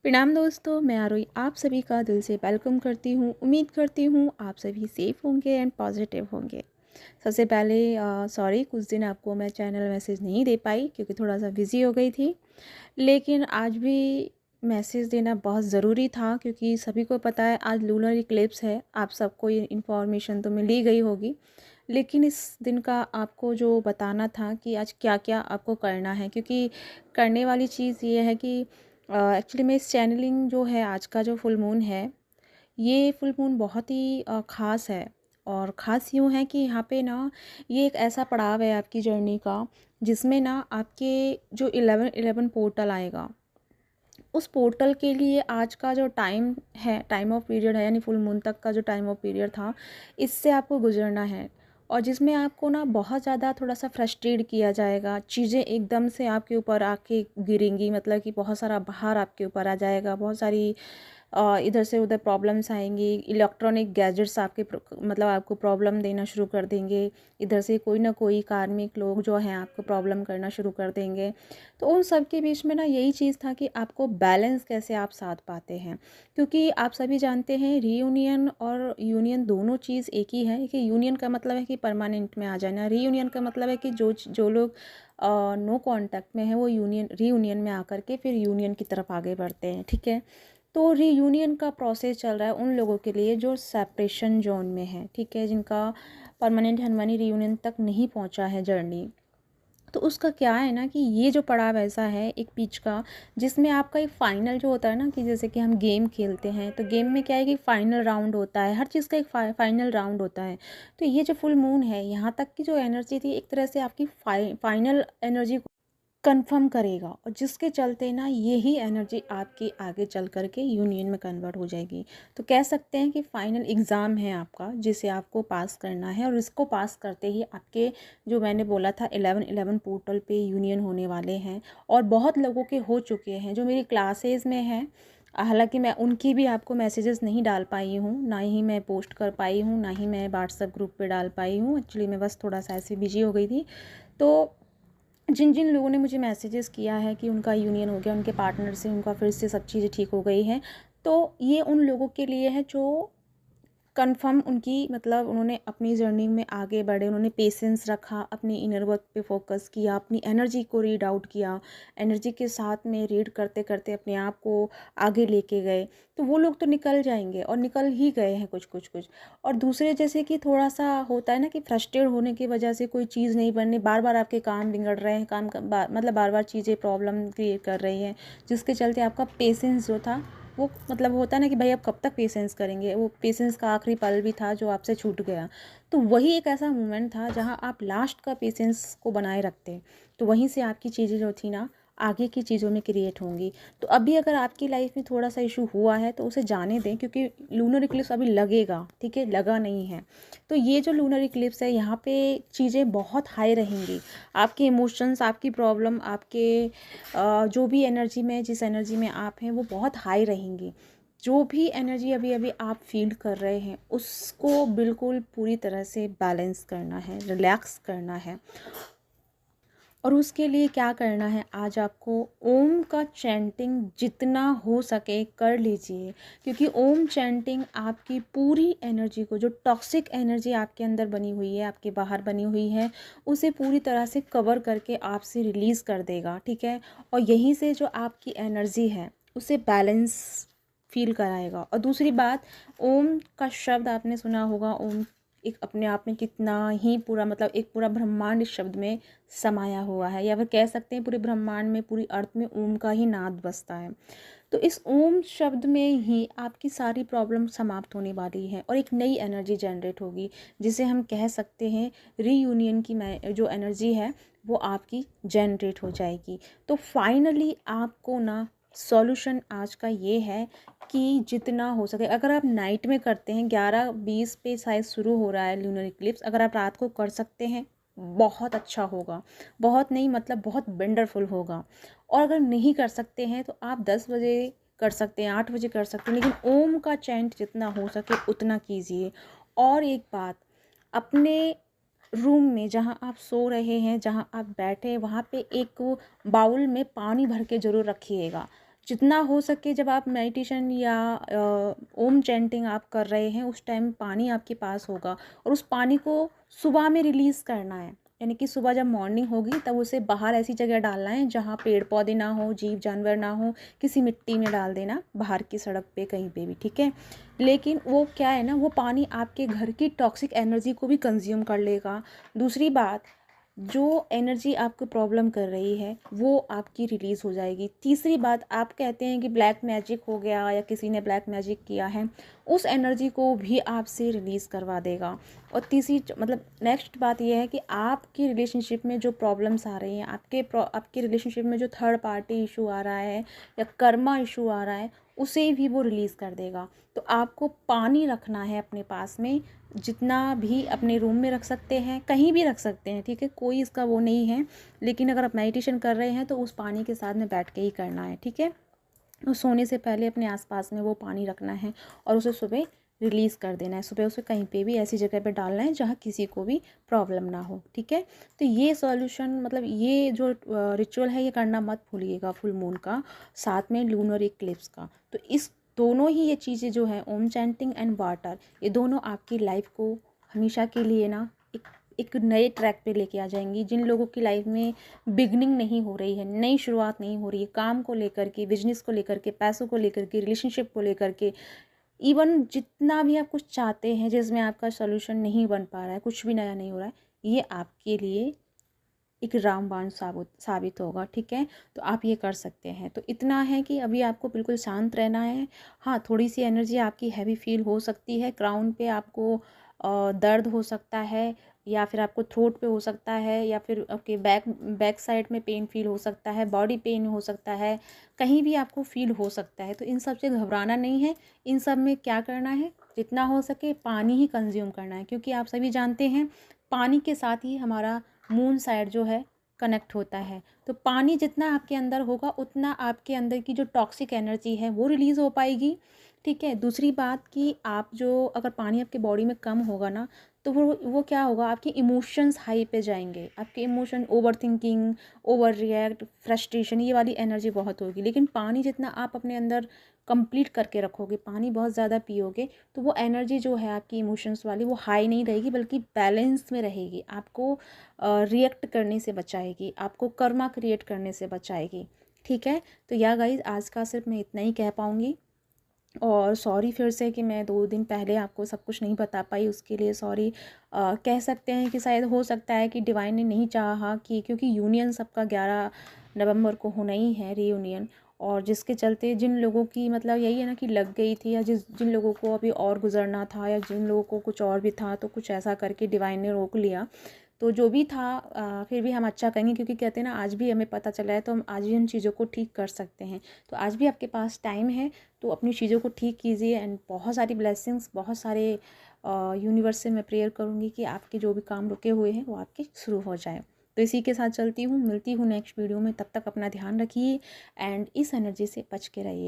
प्रणाम दोस्तों, मैं आरोही आप सभी का दिल से वेलकम करती हूँ। उम्मीद करती हूँ आप सभी सेफ़ होंगे एंड पॉजिटिव होंगे। सबसे पहले सॉरी, कुछ दिन आपको मैं चैनल मैसेज नहीं दे पाई क्योंकि थोड़ा सा बिज़ी हो गई थी। लेकिन आज भी मैसेज देना बहुत ज़रूरी था क्योंकि सभी को पता है आज लूनर इक्लिप्स है। आप सबको ये इन्फॉर्मेशन तो मिल ही गई होगी। लेकिन इस दिन का आपको जो बताना था कि आज क्या-क्या आपको करना है, क्योंकि करने वाली चीज़ ये है कि एक्चुअली में इस चैनलिंग जो है, आज का जो फुल मून है, ये फुल मून बहुत ही ख़ास है। और ख़ास यूँ है कि यहाँ पे ना ये एक ऐसा पड़ाव है आपकी जर्नी का, जिसमें ना आपके जो 11-11 पोर्टल आएगा, उस पोर्टल के लिए आज का जो टाइम है, टाइम ऑफ पीरियड है, यानी फुल मून तक का जो टाइम ऑफ पीरियड था, इससे आपको गुजरना है। और जिसमें आपको ना बहुत ज़्यादा थोड़ा सा फ्रस्ट्रेट किया जाएगा, चीज़ें एकदम से आपके ऊपर आके गिरेंगी, मतलब कि बहुत सारा भार आपके ऊपर आ जाएगा, बहुत सारी इधर से उधर प्रॉब्लम्स आएंगी, इलेक्ट्रॉनिक गैजेट्स आपके मतलब आपको प्रॉब्लम देना शुरू कर देंगे, इधर से कोई ना कोई कार्मिक लोग जो हैं आपको प्रॉब्लम करना शुरू कर देंगे। तो उन सब के बीच में ना यही चीज़ था कि आपको बैलेंस कैसे आप साध पाते हैं, क्योंकि आप सभी जानते हैं रीयूनियन और यूनियन दोनों चीज़ एक ही है। कि यूनियन का मतलब है कि परमानेंट में आ जाना, रीयूनियन का मतलब है कि जो लोग नो कांटेक्ट में है वो रीयूनियन में आकर के फिर यूनियन की तरफ आगे बढ़ते हैं। ठीक है, तो रीयूनियन का प्रोसेस चल रहा है उन लोगों के लिए जो सेपरेशन जोन में है, ठीक है, जिनका परमानेंट हनमानी रीयूनियन तक नहीं पहुंचा है जर्नी। तो उसका क्या है ना कि ये जो पड़ाव ऐसा है एक पिच का, जिसमें आपका एक फाइनल जो होता है ना, कि जैसे कि हम गेम खेलते हैं तो गेम में क्या है कि फाइनल राउंड होता है, हर चीज़ का एक फाइनल राउंड होता है। तो ये जो फुल मून है, यहाँ तक की जो एनर्जी थी, एक तरह से आपकी फाइनल एनर्जी कन्फर्म करेगा, और जिसके चलते ना यही एनर्जी आपकी आगे चल कर के यूनियन में कन्वर्ट हो जाएगी। तो कह सकते हैं कि फाइनल एग्ज़ाम है आपका, जिसे आपको पास करना है, और इसको पास करते ही आपके जो मैंने बोला था 11-11 पोर्टल पे यूनियन होने वाले हैं। और बहुत लोगों के हो चुके हैं जो मेरी क्लासेस में हैं। हालांकि मैं उनकी भी आपको मैसेजेस नहीं डाल पाई हूँ, ना ही मैं पोस्ट कर पाई हूँ, ना ही मैं व्हाट्सएप ग्रुप पे डाल पाई हूँ। एक्चुअली मैं बस थोड़ा सा ऐसे बिजी हो गई थी। तो जिन जिन लोगों ने मुझे मैसेजेस किया है कि उनका यूनियन हो गया, उनके पार्टनर से उनका फिर से सब चीज़ें ठीक हो गई हैं, तो ये उन लोगों के लिए है जो कन्फर्म उनकी, मतलब उन्होंने अपनी जर्नी में आगे बढ़े, उन्होंने पेशेंस रखा, अपनी इनर वर्क पे फोकस किया, अपनी एनर्जी को रीड आउट किया, एनर्जी के साथ में रीड करते करते अपने आप को आगे लेके गए। तो वो लोग तो निकल जाएंगे, और निकल ही गए हैं कुछ कुछ कुछ। और दूसरे जैसे कि थोड़ा सा होता है ना कि फ्रस्ट्रेट होने की वजह से कोई चीज़ नहीं बनने, बार बार आपके काम बिगड़ रहे हैं, मतलब बार बार चीज़ें प्रॉब्लम क्रिएट कर रही हैं, जिसके चलते आपका पेशेंस जो था वो, मतलब होता है ना कि भाई अब कब तक पेशेंस करेंगे, वो पेशेंस का आखिरी पल भी था जो आपसे छूट गया। तो वही एक ऐसा मोमेंट था जहां आप लास्ट का पेशेंस को बनाए रखते, तो वहीं से आपकी चीज़ें जो थी ना आगे की चीज़ों में क्रिएट होंगी। तो अभी अगर आपकी लाइफ में थोड़ा सा इशू हुआ है तो उसे जाने दें, क्योंकि लूनर इक्लिप्स अभी लगेगा, ठीक है, लगा नहीं है। तो ये जो लूनर इक्लिप्स है, यहाँ पे चीज़ें बहुत हाई रहेंगी। आपके इमोशंस, आपकी प्रॉब्लम, आपके जो भी एनर्जी में, जिस एनर्जी में आप हैं, वो बहुत हाई रहेंगी। जो भी एनर्जी अभी अभी आप फील कर रहे हैं, उसको बिल्कुल पूरी तरह से बैलेंस करना है, रिलैक्स करना है। और उसके लिए क्या करना है, आज आपको ओम का चैंटिंग जितना हो सके कर लीजिए, क्योंकि ओम चैंटिंग आपकी पूरी एनर्जी को, जो टॉक्सिक एनर्जी आपके अंदर बनी हुई है, आपके बाहर बनी हुई है, उसे पूरी तरह से कवर करके आपसे रिलीज़ कर देगा। ठीक है, और यहीं से जो आपकी एनर्जी है उसे बैलेंस फील कराएगा। और दूसरी बात, ओम का शब्द आपने सुना होगा, ओम एक अपने आप में कितना ही पूरा, मतलब एक पूरा ब्रह्मांड इस शब्द में समाया हुआ है, या फिर कह सकते हैं पूरे ब्रह्मांड में, पूरी अर्थ में ओम का ही नाद बसता है। तो इस ओम शब्द में ही आपकी सारी प्रॉब्लम समाप्त होने वाली है, और एक नई एनर्जी जनरेट होगी, जिसे हम कह सकते हैं रीयूनियन की जो एनर्जी है वो आपकी जनरेट हो जाएगी। तो फाइनली आपको ना सॉल्यूशन आज का ये है कि जितना हो सके, अगर आप नाइट में करते हैं, 11:20 पे शायद शुरू हो रहा है लूनर इक्लिप्स, अगर आप रात को कर सकते हैं बहुत अच्छा होगा, बहुत नहीं मतलब बहुत वंडरफुल होगा। और अगर नहीं कर सकते हैं तो आप 10 बजे कर सकते हैं, 8 बजे कर सकते हैं, लेकिन ओम का चैंट जितना हो सके उतना कीजिए। और एक बात, अपने रूम में जहाँ आप सो रहे हैं, जहाँ आप बैठे हैं, वहाँ पे एक बाउल में पानी भर के ज़रूर रखिएगा। जितना हो सके जब आप मेडिटेशन या ओम चैंटिंग आप कर रहे हैं उस टाइम पानी आपके पास होगा, और उस पानी को सुबह में रिलीज़ करना है। यानी कि सुबह जब मॉर्निंग होगी तब उसे बाहर ऐसी जगह डालना है जहाँ पेड़ पौधे ना हो, जीव जानवर ना हो, किसी मिट्टी में डाल देना, बाहर की सड़क पे कहीं पे भी, ठीक है। लेकिन वो क्या है ना, वो पानी आपके घर की टॉक्सिक एनर्जी को भी कंज्यूम कर लेगा। दूसरी बात, जो एनर्जी आपको प्रॉब्लम कर रही है वो आपकी रिलीज़ हो जाएगी। तीसरी बात, आप कहते हैं कि ब्लैक मैजिक हो गया या किसी ने ब्लैक मैजिक किया है, उस एनर्जी को भी आपसे रिलीज़ करवा देगा। और तीसरी मतलब नेक्स्ट बात यह है कि आपकी रिलेशनशिप में जो प्रॉब्लम्स आ रही हैं, आपके रिलेशनशिप में जो थर्ड पार्टी इशू आ रहा है या कर्मा इशू आ रहा है, उसे भी वो रिलीज़ कर देगा। तो आपको पानी रखना है अपने पास में, जितना भी अपने रूम में रख सकते हैं, कहीं भी रख सकते हैं, ठीक है, कोई इसका वो नहीं है। लेकिन अगर आप मेडिटेशन कर रहे हैं तो उस पानी के साथ में बैठ के ही करना है, ठीक है। और सोने से पहले अपने आसपास में वो पानी रखना है और उसे सुबह रिलीज़ कर देना है। सुबह उसे कहीं पे भी ऐसी जगह पे डालना है जहाँ किसी को भी प्रॉब्लम ना हो, ठीक है। तो ये सॉल्यूशन मतलब ये जो रिचुअल है ये करना मत भूलिएगा फुल मून का, साथ में लूनर इक्लिप्स का। तो इस दोनों ही ये चीज़ें जो है ओम चैंटिंग एंड वाटर, ये दोनों आपकी लाइफ को हमेशा के लिए ना एक नए ट्रैक पे लेके आ जाएंगी। जिन लोगों की लाइफ में बिगनिंग नहीं हो रही है, नई शुरुआत नहीं हो रही है, काम को लेकर के, बिजनेस को लेकर के, पैसों को लेकर के, रिलेशनशिप को लेकर के, इवन जितना भी आप कुछ चाहते हैं जिसमें आपका सोल्यूशन नहीं बन पा रहा है, कुछ भी नया नहीं हो रहा है, ये आपके लिए एक रामबाण साबित होगा, ठीक है। तो आप ये कर सकते हैं। तो इतना है कि अभी आपको बिल्कुल शांत रहना है। हाँ, थोड़ी सी एनर्जी आपकी हैवी फील हो सकती है, क्राउन पे आपको दर्द हो सकता है, या फिर आपको थ्रोट पे हो सकता है, या फिर आपके बैक साइड में पेन फील हो सकता है, बॉडी पेन हो सकता है, कहीं भी आपको फील हो सकता है। तो इन सब से घबराना नहीं है। इन सब में क्या करना है, जितना हो सके पानी ही कंज्यूम करना है, क्योंकि आप सभी जानते हैं पानी के साथ ही हमारा मून साइड जो है कनेक्ट होता है। तो पानी जितना आपके अंदर होगा उतना आपके अंदर की जो टॉक्सिक एनर्जी है वो रिलीज़ हो पाएगी, ठीक है। दूसरी बात कि आप जो अगर पानी आपके बॉडी में कम होगा ना, तो वो क्या होगा, आपके इमोशंस हाई पे जाएंगे, आपके emotion over thinking, over react, frustration, ये वाली एनर्जी बहुत होगी। लेकिन पानी जितना आप अपने अंदर कंप्लीट करके रखोगे, पानी बहुत ज़्यादा पियोगे, तो वो एनर्जी जो है आपकी इमोशंस वाली वो हाई नहीं रहेगी, बल्कि बैलेंस में रहेगी। आपको रिएक्ट करने से बचाएगी, आपको कर्मा क्रिएट करने से बचाएगी, ठीक है। तो या गाइज, आज का सिर्फ मैं इतना ही कह पाऊँगी। और सॉरी फिर से कि मैं 2 दिन पहले आपको सब कुछ नहीं बता पाई, उसके लिए सॉरी। कह सकते हैं कि शायद हो सकता है कि डिवाइन ने नहीं चाहा कि, क्योंकि यूनियन सबका 11 नवंबर को होना ही है, रीयूनियन। और जिसके चलते जिन लोगों की मतलब यही है ना कि लग गई थी, या जिन लोगों को अभी और गुजरना था, या जिन लोगों को कुछ और भी था, तो कुछ ऐसा करके डिवाइन ने रोक लिया। तो जो भी था फिर भी हम अच्छा कहेंगे, क्योंकि कहते हैं ना आज भी हमें पता चला है तो हम आज भी उन चीज़ों को ठीक कर सकते हैं। तो आज भी आपके पास टाइम है, तो अपनी चीज़ों को ठीक कीजिए। एंड बहुत सारी ब्लेसिंग्स, बहुत सारे यूनिवर्स से मैं प्रेयर करूँगी कि आपके जो भी काम रुके हुए हैं वो आपके शुरू हो जाए। तो इसी के साथ चलती हूँ, मिलती हूँ नेक्स्ट वीडियो में। तब तक अपना ध्यान रखिए एंड इस एनर्जी से बच के रहिए।